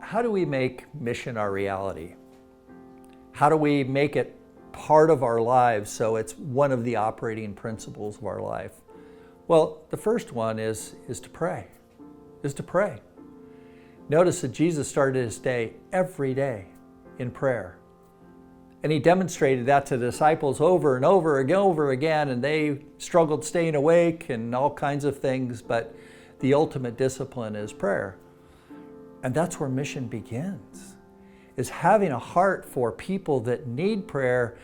how do we make mission our reality? How do we make it part of our lives so it's one of the operating principles of our life? Well, the first one is to pray, Notice that Jesus started his day every day in prayer. And he demonstrated that to the disciples over and over again, and they struggled staying awake and all kinds of things, but the ultimate discipline is prayer. And that's where mission begins, is having a heart for people that need prayer,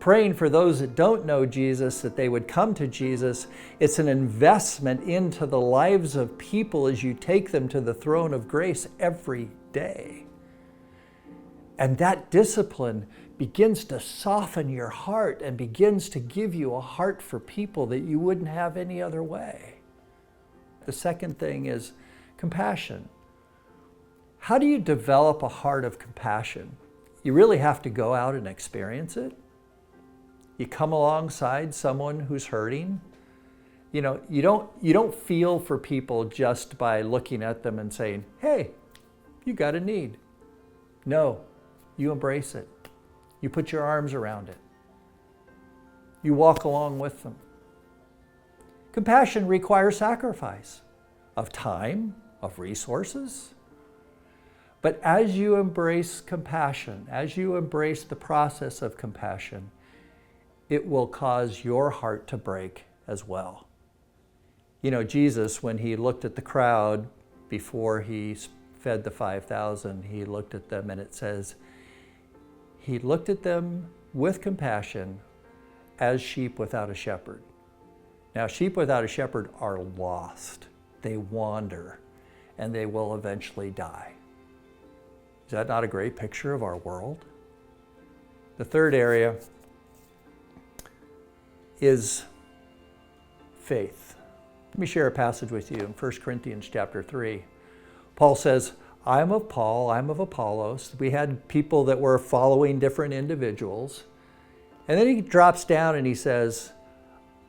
praying for those that don't know Jesus, that they would come to Jesus. It's an investment into the lives of people as you take them to the throne of grace every day. And that discipline begins to soften your heart and begins to give you a heart for people that you wouldn't have any other way. The second thing is compassion. How do you develop a heart of compassion? You really have to go out and experience it. You come alongside someone who's hurting. You don't feel for people just by looking at them and saying, hey, you got a need. No, you embrace it. You put your arms around it. You walk along with them. Compassion requires sacrifice of time, of resources. But as you embrace compassion, as you embrace the process of compassion, it will cause your heart to break as well. Jesus, when he looked at the crowd before he fed the 5,000, he looked at them and it says, he looked at them with compassion as sheep without a shepherd. Now, sheep without a shepherd are lost. They wander, and they will eventually die. Is that not a great picture of our world? The third area is faith. Let me share a passage with you in 1 Corinthians chapter 3. Paul says, I'm of Paul, I'm of Apollos. We had people that were following different individuals. And then he drops down and he says,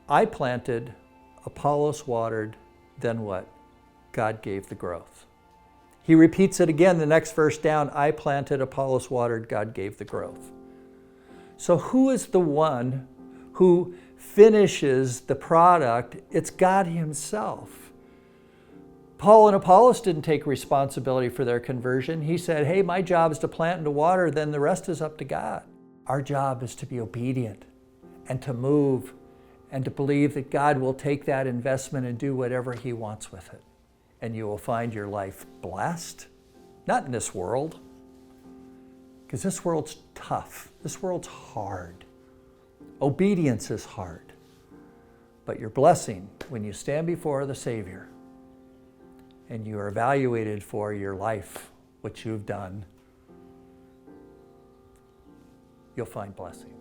I planted, Apollos watered, then what? God gave the growth. He repeats it again the next verse down, I planted, Apollos watered, God gave the growth. So who is the one who finishes the product? It's God himself. Paul and Apollos didn't take responsibility for their conversion. He said, hey, my job is to plant and to water, then the rest is up to God. Our job is to be obedient and to move and to believe that God will take that investment and do whatever he wants with it. And you will find your life blessed, not in this world, because this world's tough. This world's hard. Obedience is hard. But your blessing when you stand before the Savior and you are evaluated for your life, what you've done, you'll find blessing.